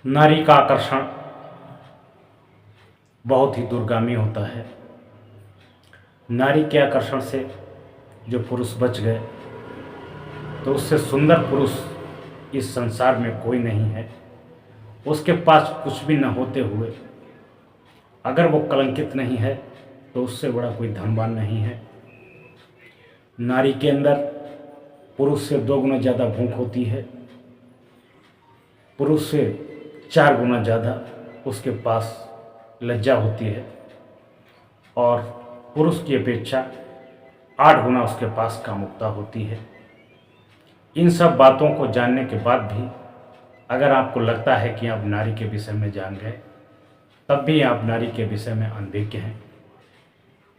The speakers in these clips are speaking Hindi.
नारी का आकर्षण बहुत ही दूरगामी होता है। नारी के आकर्षण से जो पुरुष बच गए तो उससे सुंदर पुरुष इस संसार में कोई नहीं है। उसके पास कुछ भी न होते हुए अगर वो कलंकित नहीं है तो उससे बड़ा कोई धनवान नहीं है। नारी के अंदर पुरुष से 2 गुना ज़्यादा भूख होती है, पुरुष से 4 गुना ज़्यादा उसके पास लज्जा होती है और पुरुष की अपेक्षा 8 गुना उसके पास कामुकता होती है। इन सब बातों को जानने के बाद भी अगर आपको लगता है कि आप नारी के विषय में जान गए, तब भी आप नारी के विषय में अनभिज्ञ हैं,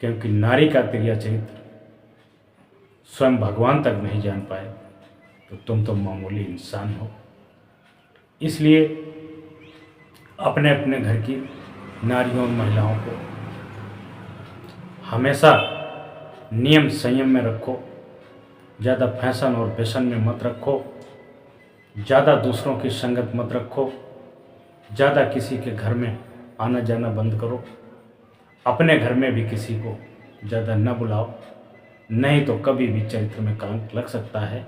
क्योंकि नारी का तिर्या चरित्र स्वयं भगवान तक नहीं जान पाए तो तुम तो मामूली इंसान हो। इसलिए अपने अपने घर की नारियों और महिलाओं को हमेशा नियम संयम में रखो, ज़्यादा फैशन और फैशन में मत रखो, ज़्यादा दूसरों की संगत मत रखो, ज़्यादा किसी के घर में आना जाना बंद करो, अपने घर में भी किसी को ज़्यादा न बुलाओ, नहीं तो कभी भी चरित्र में कलंक लग सकता है।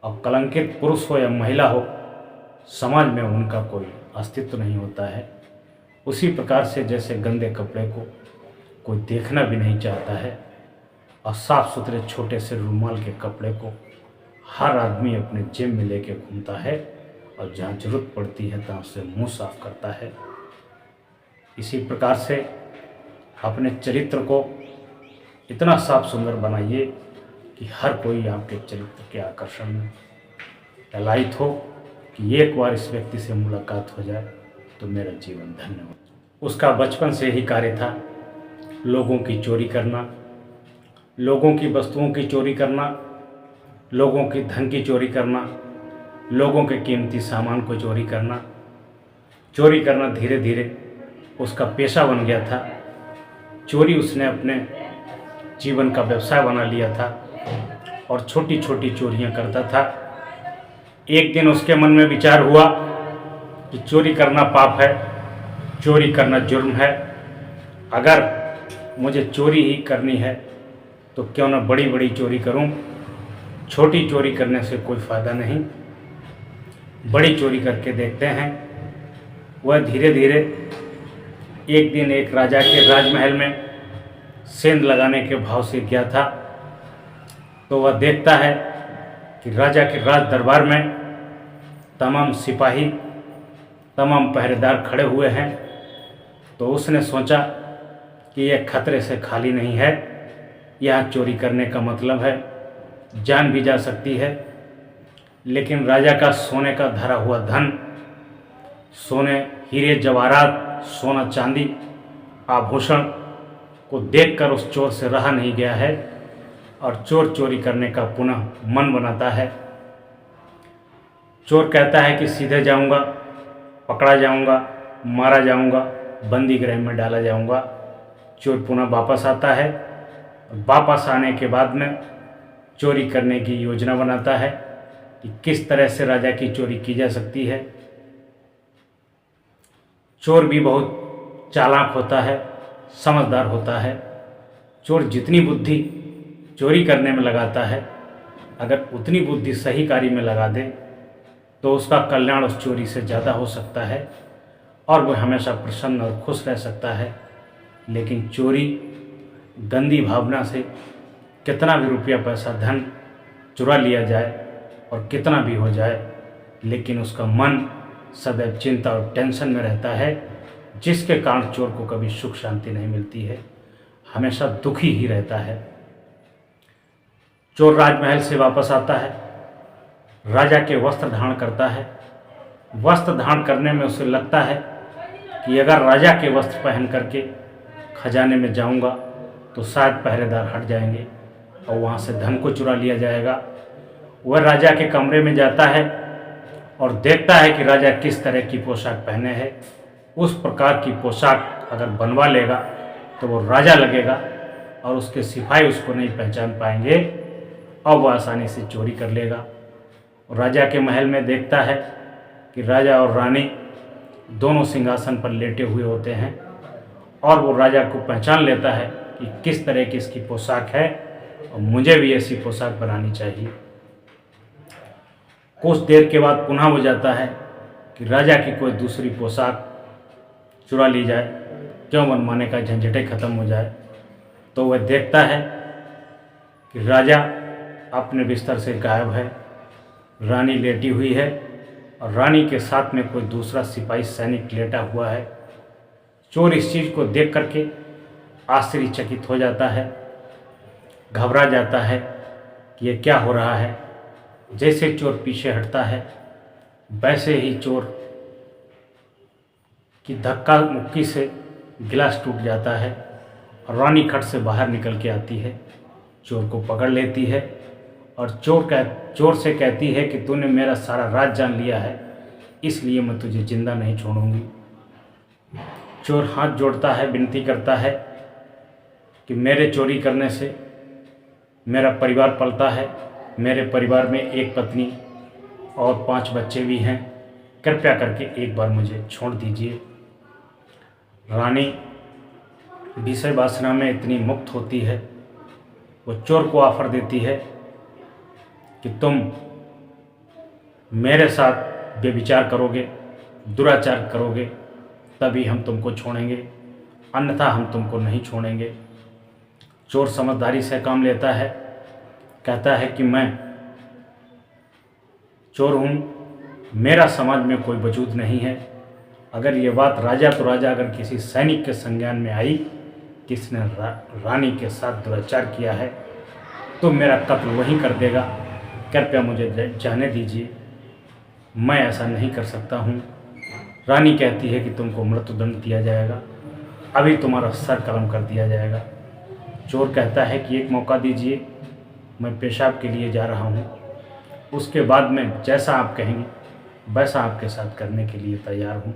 और कलंकित पुरुष हो या महिला हो, समाज में उनका कोई अस्तित्व नहीं होता है। उसी प्रकार से जैसे गंदे कपड़े को कोई देखना भी नहीं चाहता है और साफ़ सुथरे छोटे से रुमाल के कपड़े को हर आदमी अपने जेब में लेके घूमता है और जहाँ जरूरत पड़ती है तहाँ उससे मुंह साफ करता है। इसी प्रकार से अपने चरित्र को इतना साफ सुंदर बनाइए कि हर कोई आपके चरित्र के आकर्षण में ललायित हो कि एक बार इस व्यक्ति से मुलाकात हो जाए तो मेरा जीवन धन्य हो। उसका बचपन से ही कार्य था लोगों की चोरी करना, लोगों की वस्तुओं की चोरी करना, लोगों की धन की चोरी करना, लोगों के कीमती सामान को चोरी करना। चोरी करना धीरे धीरे उसका पेशा बन गया था। चोरी उसने अपने जीवन का व्यवसाय बना लिया था और छोटी छोटी चोरियां करता था। एक दिन उसके मन में विचार हुआ कि चोरी करना पाप है, चोरी करना जुर्म है। अगर मुझे चोरी ही करनी है तो क्यों ना बड़ी बड़ी चोरी करूं, छोटी चोरी करने से कोई फ़ायदा नहीं, बड़ी चोरी करके देखते हैं। वह धीरे धीरे एक दिन एक राजा के राजमहल में सेंध लगाने के भाव से गया था तो वह देखता है कि राजा के राज दरबार में तमाम सिपाही, तमाम पहरेदार खड़े हुए हैं। तो उसने सोचा कि यह खतरे से खाली नहीं है, यहाँ चोरी करने का मतलब है जान भी जा सकती है। लेकिन राजा का सोने का धरा हुआ धन, सोने हीरे जवाहरात, सोना चांदी, आभूषण को देखकर उस चोर से रहा नहीं गया है और चोर चोरी करने का पुनः मन बनाता है। चोर कहता है कि सीधे जाऊंगा, पकड़ा जाऊंगा, मारा जाऊंगा, बंदी गृह में डाला जाऊंगा। चोर पुनः वापस आता है। वापस आने के बाद में चोरी करने की योजना बनाता है कि किस तरह से राजा की चोरी की जा सकती है। चोर भी बहुत चालाक होता है, समझदार होता है। चोर जितनी बुद्धि चोरी करने में लगाता है, अगर उतनी बुद्धि सही कार्य में लगा दे तो उसका कल्याण उस चोरी से ज़्यादा हो सकता है और वह हमेशा प्रसन्न और खुश रह सकता है। लेकिन चोरी गंदी भावना से कितना भी रुपया पैसा धन चुरा लिया जाए और कितना भी हो जाए, लेकिन उसका मन सदैव चिंता और टेंशन में रहता है, जिसके कारण चोर को कभी सुख शांति नहीं मिलती है, हमेशा दुखी ही रहता है। चोर राजमहल से वापस आता है, राजा के वस्त्र धारण करता है। वस्त्र धारण करने में उसे लगता है कि अगर राजा के वस्त्र पहन करके खजाने में जाऊंगा तो शायद पहरेदार हट जाएंगे और वहाँ से धन को चुरा लिया जाएगा। वह राजा के कमरे में जाता है और देखता है कि राजा किस तरह की पोशाक पहने हैं। उस प्रकार की पोशाक अगर बनवा लेगा तो वो राजा लगेगा और उसके सिपाही उसको नहीं पहचान पाएंगे और वह आसानी से चोरी कर लेगा। राजा के महल में देखता है कि राजा और रानी दोनों सिंहासन पर लेटे हुए होते हैं और वो राजा को पहचान लेता है कि किस तरह की इसकी पोशाक है और मुझे भी ऐसी पोशाक बनानी चाहिए। कुछ देर के बाद पुनः हो जाता है कि राजा की कोई दूसरी पोशाक चुरा ली जाए, क्यों मनमाने का झंझटे ख़त्म हो जाए। तो वह देखता है कि राजा अपने बिस्तर से गायब है, रानी लेटी हुई है और रानी के साथ में कोई दूसरा सिपाही सैनिक लेटा हुआ है। चोर इस चीज़ को देख करके आश्चर्यचकित हो जाता है, घबरा जाता है कि ये क्या हो रहा है। जैसे चोर पीछे हटता है वैसे ही चोर की धक्का मुक्की से गिलास टूट जाता है और रानी खट से बाहर निकल के आती है, चोर को पकड़ लेती है और चोर से कहती है कि तूने मेरा सारा राज जान लिया है, इसलिए मैं तुझे जिंदा नहीं छोड़ूंगी। चोर हाथ जोड़ता है, विनती करता है कि मेरे चोरी करने से मेरा परिवार पलता है, मेरे परिवार में एक पत्नी और 5 बच्चे भी हैं, कृपया करके एक बार मुझे छोड़ दीजिए। रानी विषय वासना में इतनी मुक्त होती है, वो चोर को ऑफर देती है कि तुम मेरे साथ व्यभिचार करोगे, दुराचार करोगे, तभी हम तुमको छोड़ेंगे, अन्यथा हम तुमको नहीं छोड़ेंगे। चोर समझदारी से काम लेता है, कहता है कि मैं चोर हूँ, मेरा समाज में कोई वजूद नहीं है। अगर ये बात राजा तो राजा अगर किसी सैनिक के संज्ञान में आई कि इसने रानी के साथ दुराचार किया है तो मेरा कत्ल वहीं कर देगा, कृपया मुझे जाने दीजिए, मैं ऐसा नहीं कर सकता हूँ। रानी कहती है कि तुमको मृत्युदंड दिया जाएगा, अभी तुम्हारा सर कलम कर दिया जाएगा। चोर कहता है कि एक मौका दीजिए, मैं पेशाब के लिए जा रहा हूँ, उसके बाद में जैसा आप कहेंगे वैसा आपके साथ करने के लिए तैयार हूँ।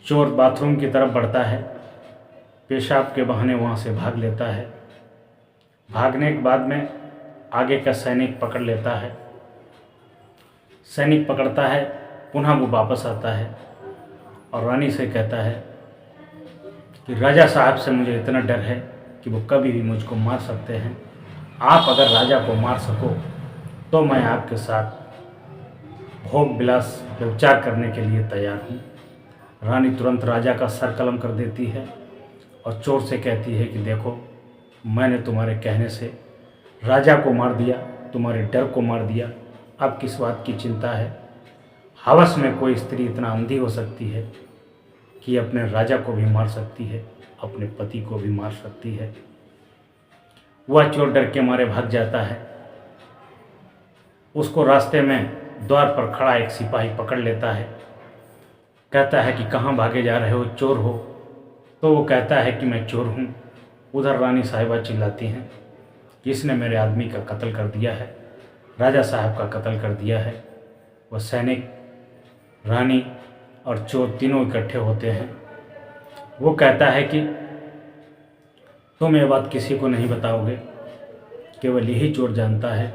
चोर बाथरूम की तरफ बढ़ता है, पेशाब के बहाने वहाँ से भाग लेता है। भागने के बाद में आगे का सैनिक पकड़ लेता है, सैनिक पकड़ता है, पुनः वो वापस आता है और रानी से कहता है कि राजा साहब से मुझे इतना डर है कि वो कभी भी मुझको मार सकते हैं। आप अगर राजा को मार सको तो मैं आपके साथ भोग विलास व्यभिचार करने के लिए तैयार हूँ। रानी तुरंत राजा का सर कलम कर देती है और चोर से कहती है कि देखो, मैंने तुम्हारे कहने से राजा को मार दिया, तुम्हारे डर को मार दिया, अब किस बात की चिंता है। हवस में कोई स्त्री इतना अंधी हो सकती है कि अपने राजा को भी मार सकती है, अपने पति को भी मार सकती है। वह चोर डर के मारे भाग जाता है। उसको रास्ते में द्वार पर खड़ा एक सिपाही पकड़ लेता है, कहता है कि कहाँ भागे जा रहे हो, चोर हो। तो वो कहता है कि मैं चोर हूँ। उधर रानी साहिबा चिल्लाती हैं कि इसने मेरे आदमी का कत्ल कर दिया है, राजा साहब का कत्ल कर दिया है। वह सैनिक, रानी और चोर तीनों इकट्ठे होते हैं। वो कहता है कि तुम ये बात किसी को नहीं बताओगे, केवल यही चोर जानता है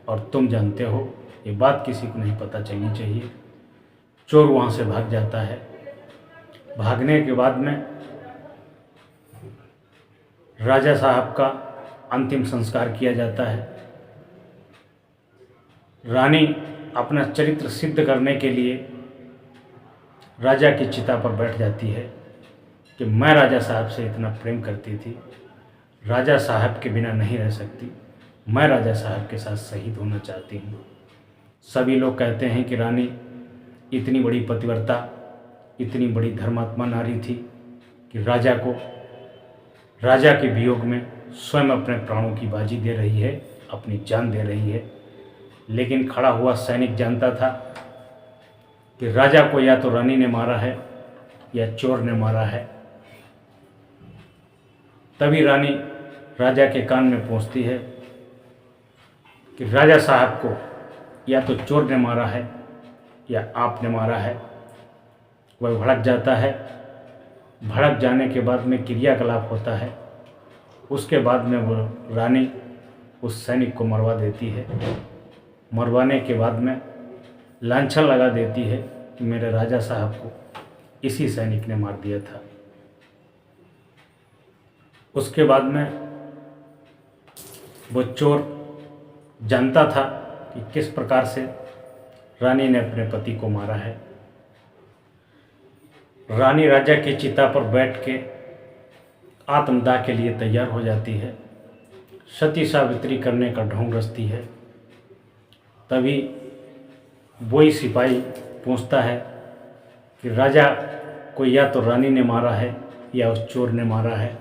और तुम जानते हो, ये बात किसी को नहीं पता चलनी चाहिए। चोर वहाँ से भाग जाता है। भागने के बाद में राजा साहब का अंतिम संस्कार किया जाता है। रानी अपना चरित्र सिद्ध करने के लिए राजा की चिता पर बैठ जाती है कि मैं राजा साहब से इतना प्रेम करती थी, राजा साहब के बिना नहीं रह सकती, मैं राजा साहब के साथ शहीद होना चाहती हूँ। सभी लोग कहते हैं कि रानी इतनी बड़ी पतिव्रता, इतनी बड़ी धर्मात्मा नारी थी कि राजा के वियोग में स्वयं अपने प्राणों की बाजी दे रही है, अपनी जान दे रही है। लेकिन खड़ा हुआ सैनिक जानता था कि राजा को या तो रानी ने मारा है या चोर ने मारा है। तभी रानी राजा के कान में पहुंचती है कि राजा साहब को या तो चोर ने मारा है या आपने मारा है। वह भड़क जाता है। भड़क जाने के बाद में क्रियाकलाप होता है। उसके बाद में वो रानी उस सैनिक को मरवा देती है। मरवाने के बाद में लांछन लगा देती है कि मेरे राजा साहब को इसी सैनिक ने मार दिया था। उसके बाद में वो चोर जानता था कि किस प्रकार से रानी ने अपने पति को मारा है। रानी राजा की चिता पर बैठ के आत्मदाह के लिए तैयार हो जाती है, सती सावित्री करने का ढोंग रचती है। तभी वही सिपाही पूछता है कि राजा को या तो रानी ने मारा है या उस चोर ने मारा है।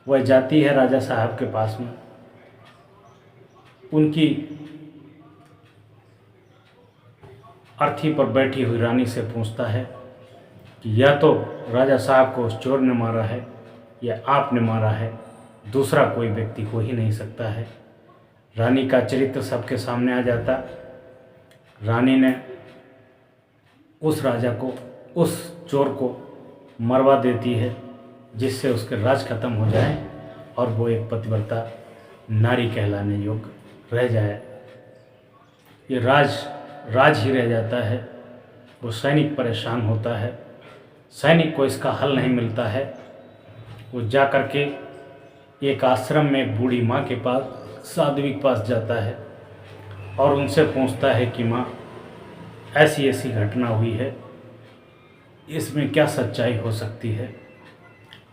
वह जाती है राजा साहब के पास में, उनकी अर्थी पर बैठी हुई रानी से पूछता है कि या तो राजा साहब को उस चोर ने मारा है या आपने मारा है, दूसरा कोई व्यक्ति हो ही नहीं सकता है। रानी का चरित्र सबके सामने आ जाता। रानी ने उस राजा को, उस चोर को मरवा देती है, जिससे उसके राज खत्म हो जाए और वो एक पतिव्रता नारी कहलाने योग्य रह जाए। ये राज ही रह जाता है। वो सैनिक परेशान होता है, सैनिक को इसका हल नहीं मिलता है। वो जा कर के एक आश्रम में एक बूढ़ी माँ के पास, साध्वी के पास जाता है और उनसे पूछता है कि माँ, ऐसी ऐसी घटना हुई है, इसमें क्या सच्चाई हो सकती है?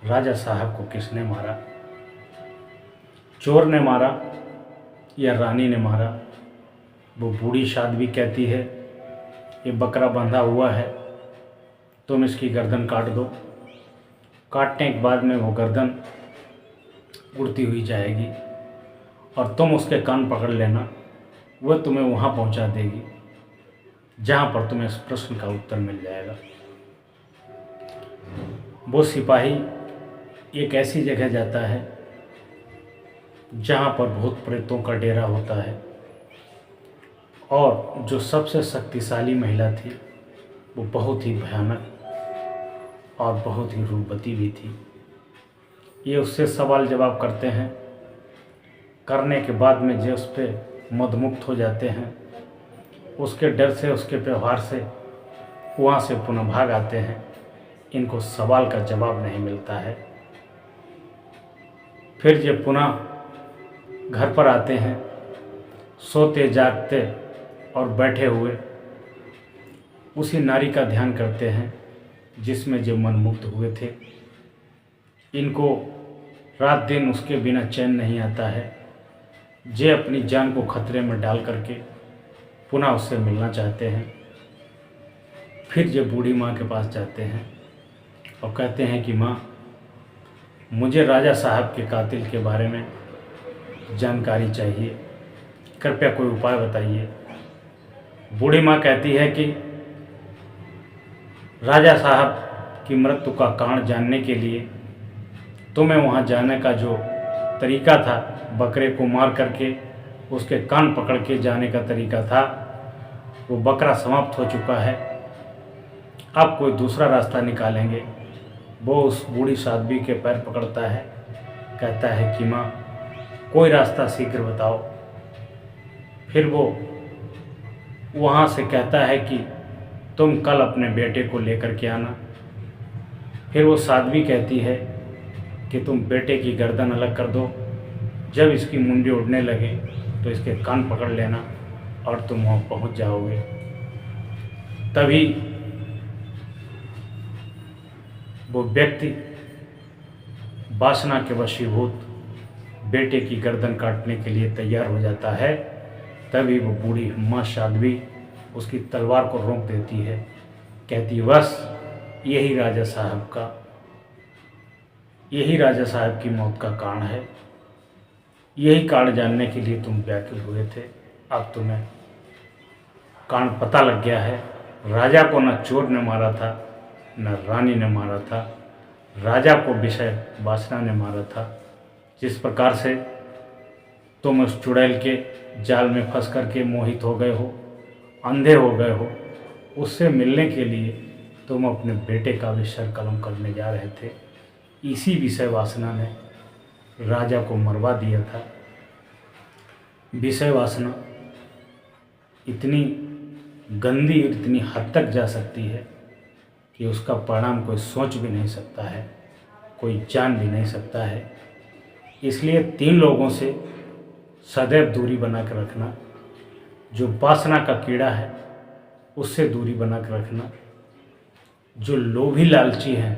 राजा साहब को किसने मारा? चोर ने मारा या रानी ने मारा? वो बूढ़ी साध्वी कहती है, ये बकरा बंधा हुआ है, तुम इसकी गर्दन काट दो। काटने के बाद में वो गर्दन उड़ती हुई जाएगी और तुम उसके कान पकड़ लेना, वह तुम्हें वहाँ पहुँचा देगी जहाँ पर तुम्हें इस प्रश्न का उत्तर मिल जाएगा। वो सिपाही एक ऐसी जगह जाता है जहाँ पर भूत प्रेतों का डेरा होता है और जो सबसे शक्तिशाली महिला थी वो बहुत ही भयानक और बहुत ही रूपवती भी थी। ये उससे सवाल जवाब करते हैं, करने के बाद में जो उस पर मदमुक्त हो जाते हैं, उसके डर से, उसके व्यवहार से वहाँ से पुनः भाग आते हैं। इनको सवाल का जवाब नहीं मिलता है। फिर जब पुनः घर पर आते हैं, सोते जागते और बैठे हुए उसी नारी का ध्यान करते हैं जिसमें जो मनमुक्त हुए थे। इनको रात दिन उसके बिना चैन नहीं आता है। जे अपनी जान को खतरे में डाल करके पुनः उससे मिलना चाहते हैं। फिर जब बूढ़ी माँ के पास जाते हैं और कहते हैं कि माँ, मुझे राजा साहब के कातिल के बारे में जानकारी चाहिए, कृपया कोई उपाय बताइए। बूढ़ी माँ कहती है कि राजा साहब की मृत्यु का कारण जानने के लिए तुम्हें वहाँ जाने का जो तरीका था, बकरे को मार करके उसके कान पकड़ के जाने का तरीका था, वो बकरा समाप्त हो चुका है। अब कोई दूसरा रास्ता निकालेंगे। वो उस बूढ़ी साध्वी के पैर पकड़ता है, कहता है कि माँ, कोई रास्ता शीघ्र बताओ। फिर वो वहाँ से कहता है कि तुम कल अपने बेटे को लेकर के आना। फिर वो साध्वी कहती है कि तुम बेटे की गर्दन अलग कर दो, जब इसकी मुंडी उड़ने लगे तो इसके कान पकड़ लेना और तुम वहाँ पहुँच जाओगे। तभी वो व्यक्ति वासना के वशीभूत बेटे की गर्दन काटने के लिए तैयार हो जाता है। तभी वो बूढ़ी माँ साध्वी उसकी तलवार को रोक देती है, कहती बस यही राजा साहब की मौत का कारण है। यही कारण जानने के लिए तुम व्याकुल हुए थे। अब तुम्हें कारण पता लग गया है। राजा को न चोर ने मारा था, न रानी ने मारा था, राजा को विषय वासना ने मारा था। जिस प्रकार से तुम उस चुड़ैल के जाल में फंस करके मोहित हो गए हो, अंधे हो गए हो, उससे मिलने के लिए तुम अपने बेटे का भी सर कलम करने जा रहे थे। इसी विषय वासना ने राजा को मरवा दिया था। विषय वासना इतनी गंदी इतनी हद तक जा सकती है कि उसका परिणाम कोई सोच भी नहीं सकता है, कोई जान भी नहीं सकता है। इसलिए 3 लोगों से सदैव दूरी बना कर रखना। जो वासना का कीड़ा है उससे दूरी बना कर रखना। जो लोभी लालची हैं,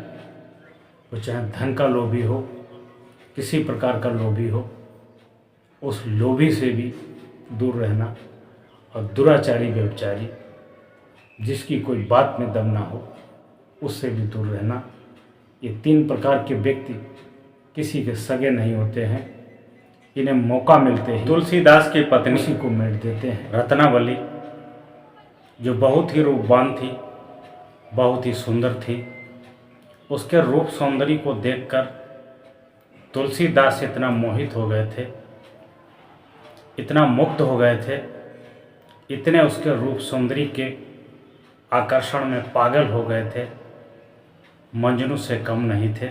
वो चाहे धन का लोभी हो, किसी प्रकार का लोभी हो, उस लोभी से भी दूर रहना। और दुराचारी व्यभिचारी, जिसकी कोई बात में दम ना हो, उससे भी दूर रहना। ये 3 प्रकार के व्यक्ति किसी के सगे नहीं होते हैं। इन्हें मौका मिलते ही तुलसीदास की पत्नी उसी को मेट देते हैं। रत्नावली जो बहुत ही रूपवान थी, बहुत ही सुंदर थी, उसके रूप सौंदर्य को देखकर तुलसीदास इतना मोहित हो गए थे, इतना मुग्ध हो गए थे, इतने उसके रूप सौंदर्य के आकर्षण में पागल हो गए थे, मंजनू से कम नहीं थे।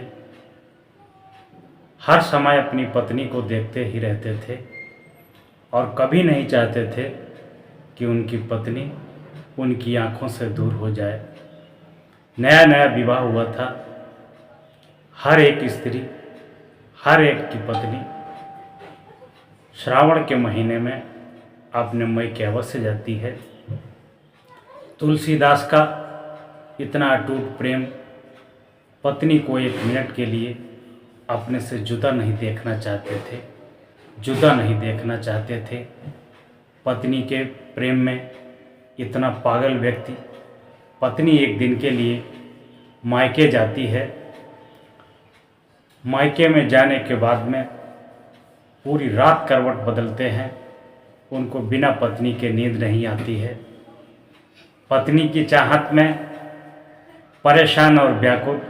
हर समय अपनी पत्नी को देखते ही रहते थे और कभी नहीं चाहते थे कि उनकी पत्नी उनकी आंखों से दूर हो जाए। नया नया विवाह हुआ था। हर एक स्त्री, हर एक की पत्नी श्रावण के महीने में अपने मैके अवश्य जाती है। तुलसीदास का इतना अटूट प्रेम पत्नी को 1 मिनट के लिए अपने से जुदा नहीं देखना चाहते थे, जुदा नहीं देखना चाहते थे। पत्नी के प्रेम में इतना पागल व्यक्ति, पत्नी 1 दिन के लिए मायके जाती है, मायके में जाने के बाद में पूरी रात करवट बदलते हैं, उनको बिना पत्नी के नींद नहीं आती है। पत्नी की चाहत में परेशान और व्याकुल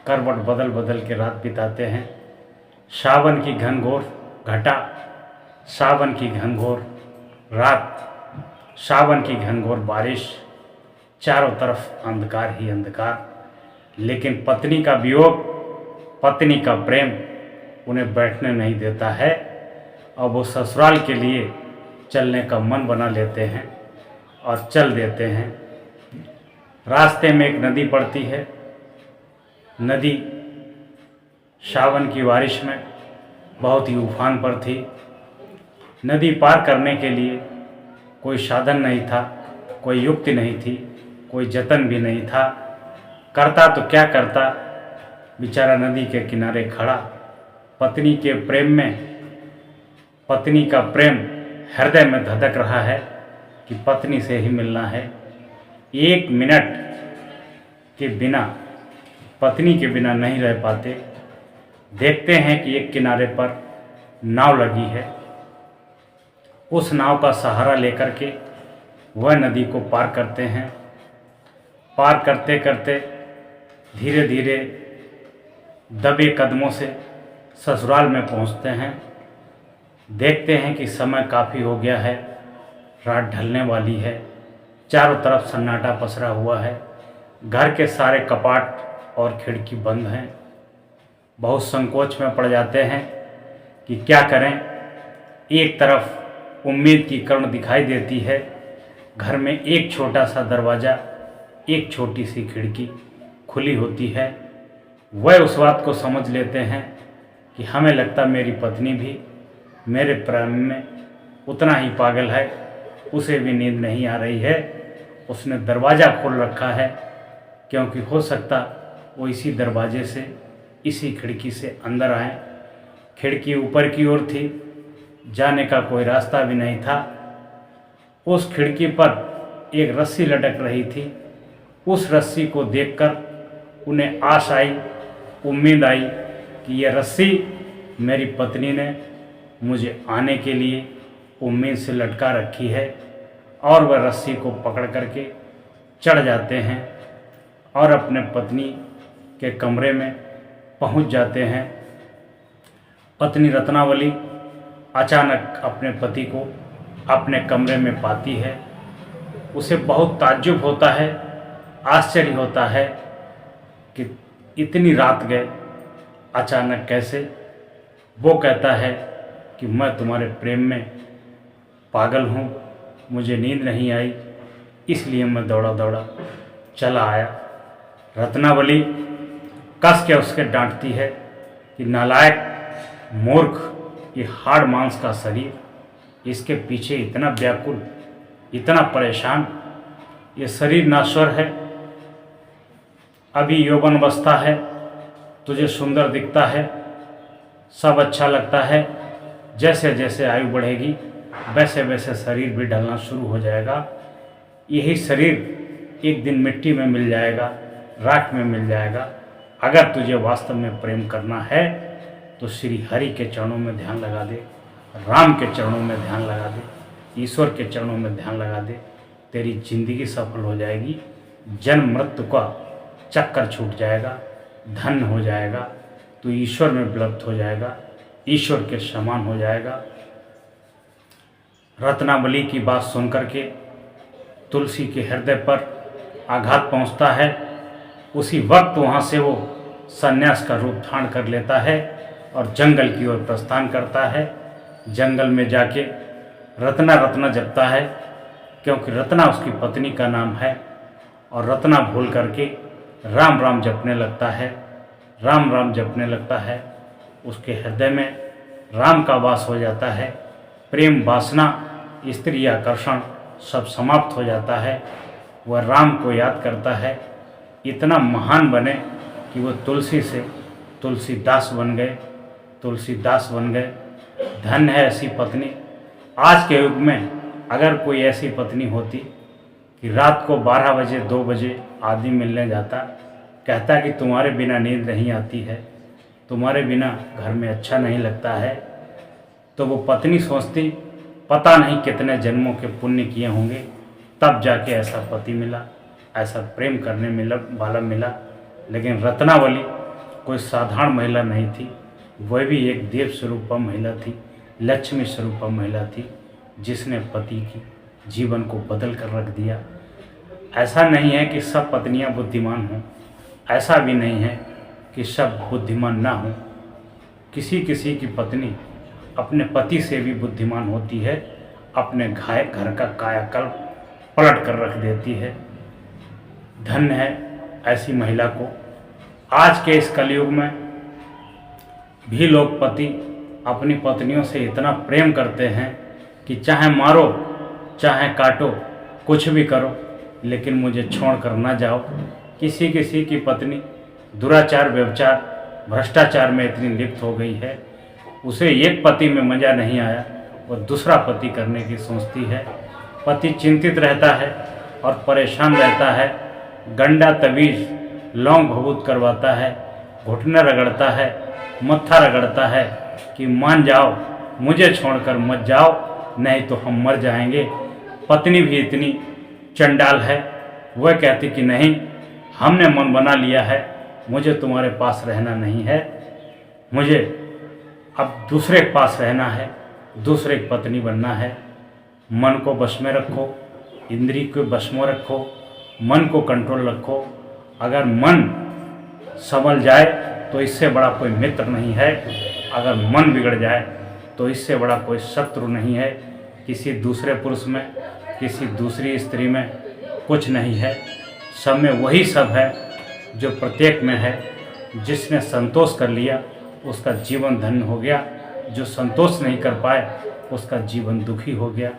करवट बदल बदल के रात बिताते हैं। सावन की घनघोर घटा, सावन की घनघोर रात, सावन की घनघोर बारिश, चारों तरफ अंधकार ही अंधकार। लेकिन पत्नी का वियोग, पत्नी का प्रेम उन्हें बैठने नहीं देता है और वो ससुराल के लिए चलने का मन बना लेते हैं और चल देते हैं। रास्ते में एक नदी पड़ती है। नदी सावन की बारिश में बहुत ही उफान पर थी। नदी पार करने के लिए कोई साधन नहीं था, कोई युक्ति नहीं थी, कोई जतन भी नहीं था। करता तो क्या करता, बेचारा नदी के किनारे खड़ा। पत्नी के प्रेम में, पत्नी का प्रेम हृदय में धधक रहा है कि पत्नी से ही मिलना है। 1 मिनट के बिना, पत्नी के बिना नहीं रह पाते। देखते हैं कि एक किनारे पर नाव लगी है। उस नाव का सहारा लेकर के वह नदी को पार करते हैं। पार करते करते धीरे धीरे दबे कदमों से ससुराल में पहुंचते हैं। देखते हैं कि समय काफ़ी हो गया है, रात ढलने वाली है। चारों तरफ सन्नाटा पसरा हुआ है। घर के सारे कपाट और खिड़की बंद हैं। बहुत संकोच में पड़ जाते हैं कि क्या करें। एक तरफ उम्मीद की किरण दिखाई देती है। घर में एक छोटा सा दरवाज़ा, एक छोटी सी खिड़की खुली होती है। वह उस बात को समझ लेते हैं कि हमें लगता मेरी पत्नी भी मेरे प्रेम में उतना ही पागल है, उसे भी नींद नहीं आ रही है। उसने दरवाज़ा खोल रखा है, क्योंकि हो सकता वो इसी दरवाजे से, इसी खिड़की से अंदर आए। खिड़की ऊपर की ओर थी, जाने का कोई रास्ता भी नहीं था। उस खिड़की पर एक रस्सी लटक रही थी। उस रस्सी को देखकर उन्हें आश आई, उम्मीद आई कि यह रस्सी मेरी पत्नी ने मुझे आने के लिए उम्मीद से लटका रखी है। और वह रस्सी को पकड़ करके चढ़ जाते हैं और अपने पत्नी के कमरे में पहुंच जाते हैं। पत्नी रत्नावली अचानक अपने पति को अपने कमरे में पाती है। उसे बहुत ताज्जुब होता है, आश्चर्य होता है कि इतनी रात गए अचानक कैसे। वो कहता है कि मैं तुम्हारे प्रेम में पागल हूँ, मुझे नींद नहीं आई, इसलिए मैं दौड़ा दौड़ा चला आया। रत्नावली कस के उसके डांटती है कि नालायक, मूर्ख, ये हाड़ मांस का शरीर, इसके पीछे इतना व्याकुल, इतना परेशान, ये शरीर नाश्वर है, अभी यौवन अवस्था है, तुझे सुंदर दिखता है, सब अच्छा लगता है, जैसे जैसे आयु बढ़ेगी वैसे वैसे शरीर भी ढलना शुरू हो जाएगा। यही शरीर एक दिन मिट्टी में मिल जाएगा, राख में मिल जाएगा। अगर तुझे वास्तव में प्रेम करना है तो श्री हरि के चरणों में ध्यान लगा दे, राम के चरणों में ध्यान लगा दे, ईश्वर के चरणों में ध्यान लगा दे। तेरी जिंदगी सफल हो जाएगी, जन्म मृत्यु का चक्कर छूट जाएगा, धन हो जाएगा, तू ईश्वर में विलुप्त हो जाएगा, ईश्वर के समान हो जाएगा। रत्नावली की बात सुनकर के तुलसी के हृदय पर आघात पहुंचता है। उसी वक्त वहाँ से वो सन्यास का रूप धारण कर लेता है और जंगल की ओर प्रस्थान करता है। जंगल में जाके रत्ना रत्ना जपता है, क्योंकि रत्ना उसकी पत्नी का नाम है, और रत्ना भूल करके राम राम जपने लगता है। राम राम जपने लगता है, उसके हृदय में राम का वास हो जाता है। प्रेम वासना, स्त्री आकर्षण सब समाप्त हो जाता है। वह राम को याद करता है, इतना महान बने कि वो तुलसी से तुलसीदास बन गए, तुलसीदास बन गए। धन्य है ऐसी पत्नी। आज के युग में अगर कोई ऐसी पत्नी होती कि रात को 12 बजे 2 बजे आदमी मिलने जाता, कहता कि तुम्हारे बिना नींद नहीं आती है, तुम्हारे बिना घर में अच्छा नहीं लगता है, तो वो पत्नी सोचती पता नहीं कितने जन्मों के पुण्य किए होंगे, तब जाके ऐसा पति मिला, ऐसा प्रेम करने वाला मिला। लेकिन रत्नावली कोई साधारण महिला नहीं थी, वह भी एक देव स्वरूपा महिला थी, लक्ष्मी स्वरूपा महिला थी, जिसने पति की जीवन को बदल कर रख दिया। ऐसा नहीं है कि सब पत्नियां बुद्धिमान हों, ऐसा भी नहीं है कि सब बुद्धिमान ना हों। किसी किसी की पत्नी अपने पति से भी बुद्धिमान होती है, अपने घर का कायाकल्प पलट कर रख देती है। धन्य है ऐसी महिला को। आज के इस कलयुग में भी लोग पति अपनी पत्नियों से इतना प्रेम करते हैं कि चाहे मारो चाहे काटो, कुछ भी करो, लेकिन मुझे छोड़ कर ना जाओ। किसी किसी की पत्नी दुराचार, व्यभिचार, भ्रष्टाचार में इतनी लिप्त हो गई है, उसे एक पति में मज़ा नहीं आया, वो दूसरा पति करने की सोचती है। पति चिंतित रहता है और परेशान रहता है, गंडा तवीज लौंग भभूत करवाता है, घुटने रगड़ता है, मत्था रगड़ता है कि मान जाओ, मुझे छोड़कर मत जाओ, नहीं तो हम मर जाएंगे। पत्नी भी इतनी चंडाल है, वह कहती कि नहीं, हमने मन बना लिया है, मुझे तुम्हारे पास रहना नहीं है, मुझे अब दूसरे के पास रहना है, दूसरे की पत्नी बनना है। मन को बस में रखो, इंद्रिय को बस में रखो, मन को कंट्रोल रखो। अगर मन संभल जाए तो इससे बड़ा कोई मित्र नहीं है, अगर मन बिगड़ जाए तो इससे बड़ा कोई शत्रु नहीं है। किसी दूसरे पुरुष में, किसी दूसरी स्त्री में कुछ नहीं है, सब में वही सब है जो प्रत्येक में है। जिसने संतोष कर लिया उसका जीवन धन्य हो गया, जो संतोष नहीं कर पाए उसका जीवन दुखी हो गया।